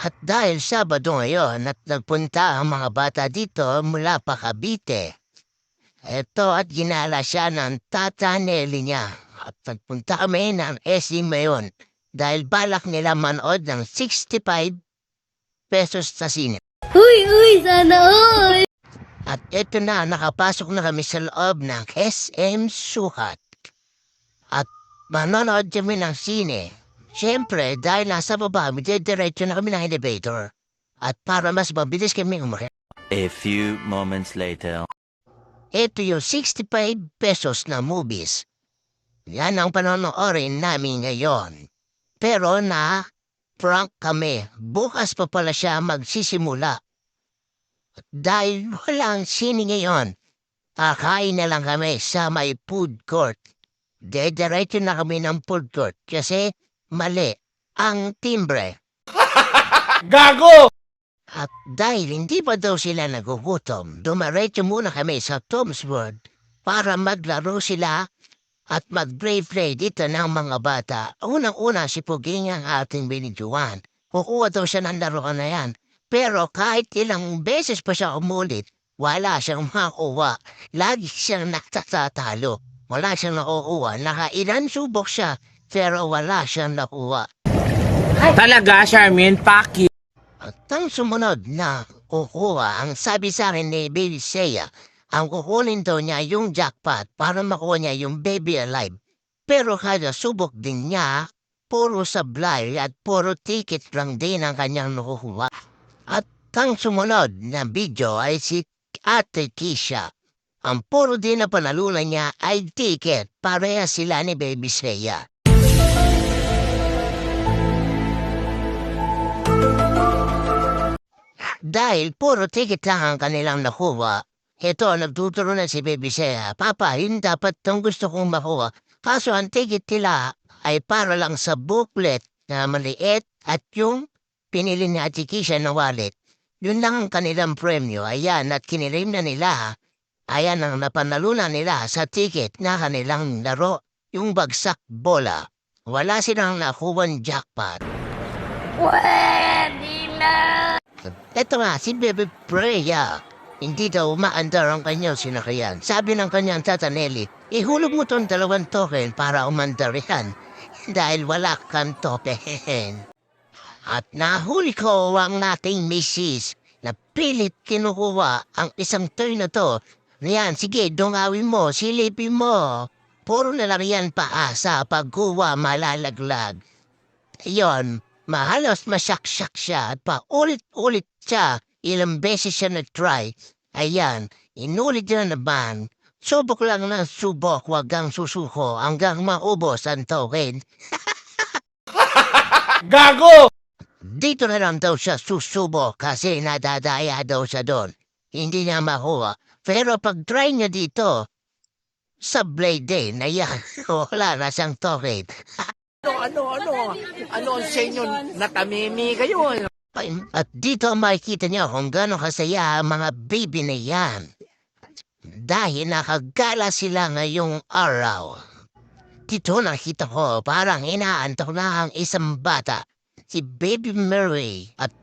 At dahil Sabado ngayon at nagpunta ang mga bata dito mula pa Cavite. Eto at ginala siya ng tata Nelly niya. At nagpunta kami ng SC Mayon dahil balak nila manood ng 65 pesos sa sine. Uy, uy, sana all! At eto na, nakapasok na kami sa loob ng SM Sukat. At manonood kami ng sine. Siyempre, dahil nasa baba, diretso na kami ng elevator. At para mas mabilis kami umakyat. A few moments later. Ito yung 65 pesos na movies. Yan ang panonoorin namin ngayon. Pero prank kami. Bukas pa pala siya magsisimula. Dahil walang sine ngayon, kakain na lang kami sa may food court. Diretso na kami ng food court kasi mali ang timbre. Gago! At dahil hindi pa daw sila nagugutom, dumaretso muna kami sa Tom's World para maglaro sila at mag-play dito ng mga bata. Unang-una si Puging ang ating binidyoan. Kukuha daw siya ng laruan na yan. Pero kahit ilang beses pa siya umulit, wala siyang makuha. Lagi siyang nagtatalo. Wala siyang nakukuha. Nakailan subok siya, pero wala siyang nakuha. Talaga, Charmin, paki. At ang sumunod na kukuha, ang sabi sa akin ni Baby Seiya, ang kukunin daw niya yung jackpot para makuha niya yung Baby Alive. Pero kada subok din niya, puro sablay at puro ticket lang din ang kanyang nakukuha. At ang sumunod na video ay si Ate Kisha. Ang puro din na panalunan niya ay ticket, pareha sila ni Baby Seiya. Dahil puro ticket lang ang kanilang nakuha, ito nagtuturo na si Baby Seiya, Papa, yun dapat itong gusto kong makuha. Kaso ang ticket nila ay para lang sa booklet na maliit at yung pinili ni Ate Kisha na wallet. Yun lang ang kanilang premyo. Ayan, at kinilim na nila. Ayan ang napanalunan nila sa ticket na kanilang laro, yung bagsak bola. Wala silang nakuwang jackpot. Pwede na! Ito nga, si Baby Freya. Hindi daw umaandar ang kanyang sinakayan. Sabi ng kanyang tata Nelly, ihulog mo tong 2 token para umandar yan. Dahil wala kang token. At nahuli ko ang nating misis na pilit kinukuha ang isang turn na to. Yan, sige, dungawin mo, silipin mo. Puro na lang yan paasa pagkuha malalaglag. Yon, mahalos masyak-syak siya at paulit-ulit siya. Ilang beses siya na-try. Ayan, inulit niya naman. Subok lang ng subok, wag kang susuko hanggang maubos ang token. Gago! Dito na lang daw siya susubo kasi nadadaya daw siya doon. Hindi niya makuha. Pero pag try niya dito, sa blade din, ayan, wala na siyang token. Ano ang sa inyo? Natamimi kayo. At dito makikita niyo kung gano'ng kasaya ang mga baby na yan. Dahil nakagala sila ngayong araw. Dito nakita ko parang inaantok na ang isang bata, si Baby Mary. At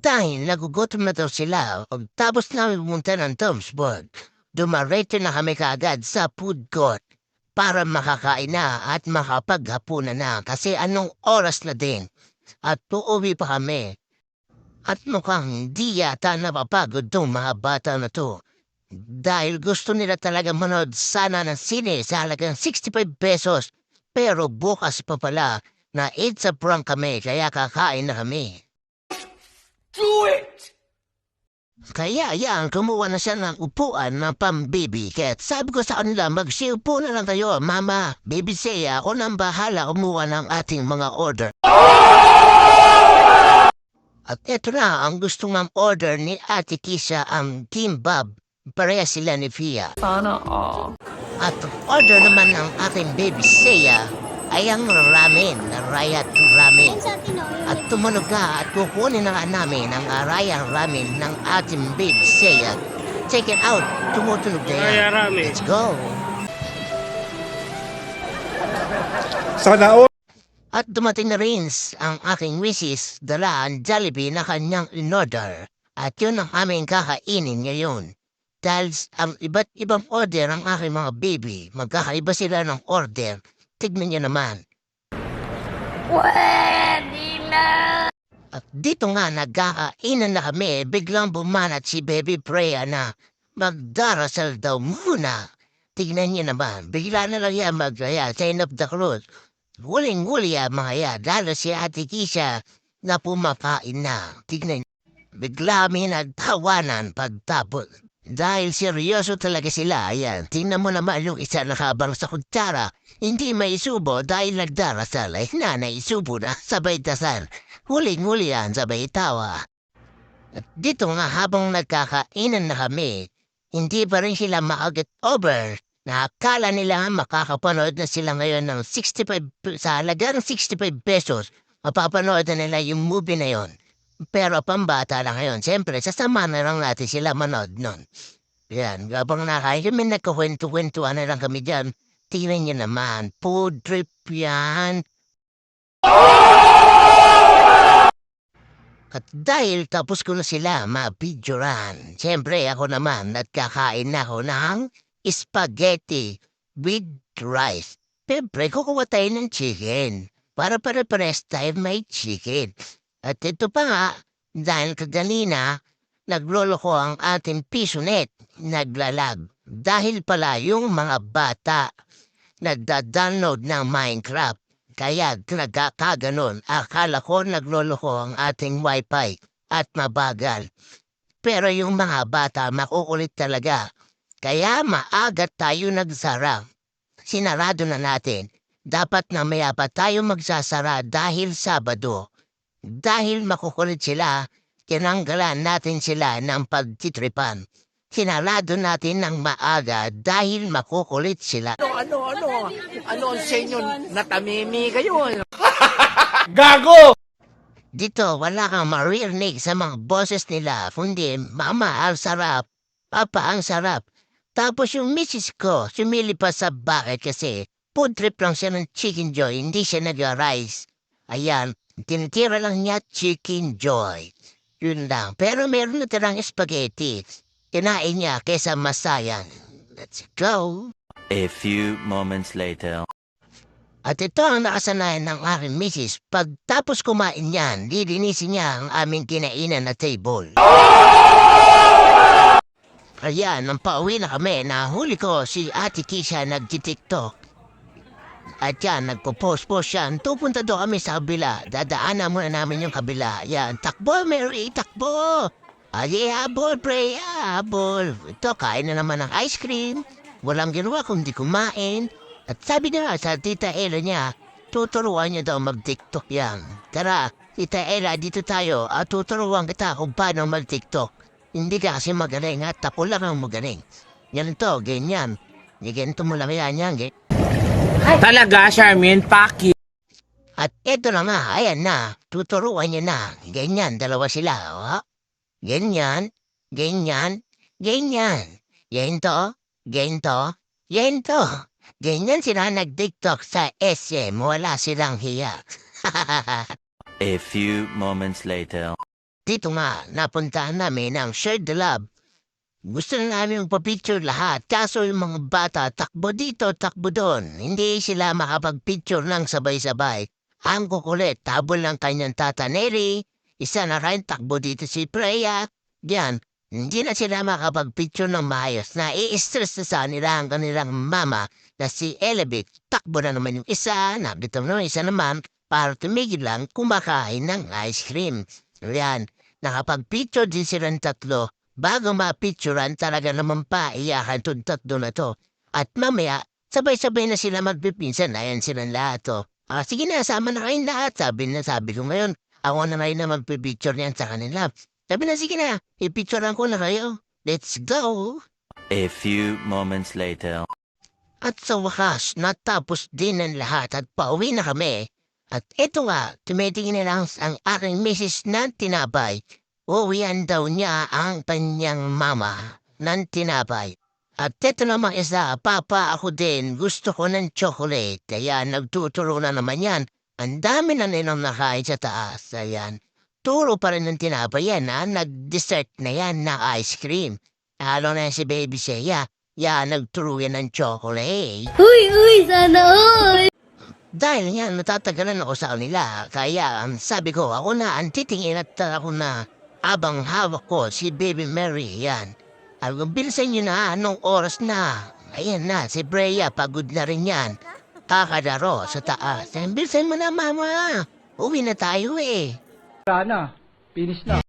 dahil nagugutom na daw sila, tapos namin pumunta ng Tom's World, dumaretso na kami kaagad sa food court para makakain na at makapaghapunan na kasi anong oras na din. At uuwi pa kami. At mukhang di yata napapagod tong mga bata na to. Dahil gusto nila talaga manood sana ng sine sa halagang 65 pesos. Pero bukas pa pala na it's a prank kami kaya kakain na kami. Do it! Kaya yan, kumuha na siya ng upuan ng pambibi. Kaya sabi ko sa kanila, magsiupo na lang kayo, Mama, Baby Seiya, ako nang bahala kumuha ng ating mga order. At eto na, ang gusto ng order ni Ate Kisha ang kimbab. Pareha sila ni Fia. Sana all. At order naman ng ating Baby Seiya ay ang ramen, Arayat Ramen. At tumunog na at kukunin na nga namin ang Arayat Ramen ng ating Baby Seiya. Check it out, tumutunog na yan. Arayat Ramen. Let's go! Sana all. At dumating na rin ang aking misis, dala ang Jollibee na kanyang in-order. At yun ang aming kakainin ngayon. Dahil ang iba't ibang order ng aking mga baby, magkakaiba sila ng order. Tignan niyo naman. At dito nga nagkakainan na kami, biglang bumanat si Baby Freya na magdarasal daw muna. Tignan niyo naman, bigla na lang yan sign of the cross. Huling-huli mga yan, lalo si Ate Kisha na pumakain na. Tignan, bigla kami nagtawanan pagtapos. Dahil seryoso talaga sila, ayan. Tingnan mo naman yung isa nakabang sa kutsara. Hindi may subo dahil nagdarasal. Ay nanay subo na, sabay dasal. Huling-huli yan, sabay tawa. At dito nga habang nagkakainan na kami, hindi pa rin sila makaget over. Nakakala nila makakapanood na sila ngayon ng 65, sa halagang 65 pesos. Mapapanood na nila yung movie na yon. Pero pambata lang ngayon, siyempre, sasama na lang natin sila manood nun. Yan, habang nakain kami, nagkakwento-kwentuhan na lang kami dyan. Tingnan niyo naman, food trip yan. At dahil tapos ko na sila mapidyoran, siyempre ako naman nagkakain na ako ng spaghetti with rice. Siyempre, kukuha tayo ng chicken. Para pare-pares tayo may chicken. At ito pa nga, dahil kaganina, nagloloko ang ating pisonet, naglalag. Dahil pala yung mga bata, nagda-download ng Minecraft. Kaya nagkakaganon, akala ko nagloloko ang ating wifi at mabagal. Pero yung mga bata makukulit talaga. Kaya maaga tayo nagsara. Sinarado na natin. Dapat na maya pa tayo magsasara dahil Sabado. Dahil makukulit sila, tinanggalan natin sila ng pagtitripan. Sinarado natin ng maaga dahil makukulit sila. Ano ang sa inyo natamimi kayo? Gago! Dito wala kang maririnig sa mga boses nila, kundi mama ang sarap, papa ang sarap. Tapos yung misis ko, sumili pa sa bakit kasi food trip lang siya ng Chicken Joy, hindi siya nag-rice. Ayan. Tinitira lang niya Chicken Joy. Yun lang. Pero meron na tirang spaghetti. Kinain niya kesa masayang. Let's go. A few moments later. At ito ang nakasanayan ng aking misis. Pagtapos kumain yan, lilinisin niya ang aming kinainan na table. Ayan, nang pauwi na kami, nahuli ko si Ate Kisha nagtitiktok. At yan, nagpo-post-post yan. Tupunta doon kami sa kabila. Dadaanan muna namin yung kabila. Yan, takbo, Mary, takbo! Ay, habol, pre, habol. Ito, kain na naman ng ice cream. Walang ginawa kundi kumain. At sabi niya sa tita Ella niya, tuturuan niya daw mag-tiktok yan. Tara, tita Ella, dito tayo. At tuturuan kita kung paano mag-tiktok. Hindi ka kasi magaling at tapo lang ang magaling. Yan ito, ganyan. Ganito mo lang yan, Talaga, Charmin, Paki. At eto na nga, ayan na, tuturuan niya na. Ganyan, dalawa sila, oh. Ganyan, ganyan, ganyan. Ganito, ganito, ganito. Ganyan sila nag-tiktok sa SM, wala silang hiya. A few moments later. Dito nga, napuntahan namin ang Shared Love. Gusto na namin magpa-picture lahat, kaso yung mga bata takbo dito, takbo doon. Hindi sila makapag-picture ng sabay-sabay. Ang kukulit, tabol ng kanyang tata Neri, isa na rin takbo dito si Freya. Yan, hindi na sila makapag-picture ng maayos. Na-i-stress na sa nila ang kanilang mama na si Elevate. Takbo na naman yung isa, nabito na isa naman para tumigil lang kumakain ng ice cream. Yan, nakapag-picture din silang tatlo. Bago ma-picturean talaga naman pa iyakan itong tatlo na to. At mamaya, sabay-sabay na sila magpipinsan. Ayan silang lahat to. Sige na, sama na kayong lahat. Sabi ko ngayon, ako na rin na magpipicture niyan sa kanila. Sabi na, sige na, ipicturean ko na kayo. Let's go! A few moments later. At sa wakas, natapos din ang lahat at pauwi na kami. At eto nga, tumitingin na lang ang aking misis na tinapay. Uwian daw niya ang kanyang mama ng tinapay. At eto naman isa, papa ako din, gusto ko ng chocolate. Kaya nagtuturo na naman yan Ang dami na nilang nakain sa taas. Ayan. Turo pa rin ng tinapay yan na nag-dessert na yan na ice cream. Lalo na si Baby Seiya. Yan, nagturo yan ng chocolate. Uy, sana all! Dahil yan, natatagalan ako sa kanila. Kaya sabi ko, ako na ang titingin at ako na abang hawak ko si Baby Mary. Yan. Bilisan nyo na anong oras na. Ayan na, si Brea pagod na rin yan. Kakadaro sa taas. Bilisan mo na, mama. Uwi na tayo eh. Wala na. Finish na.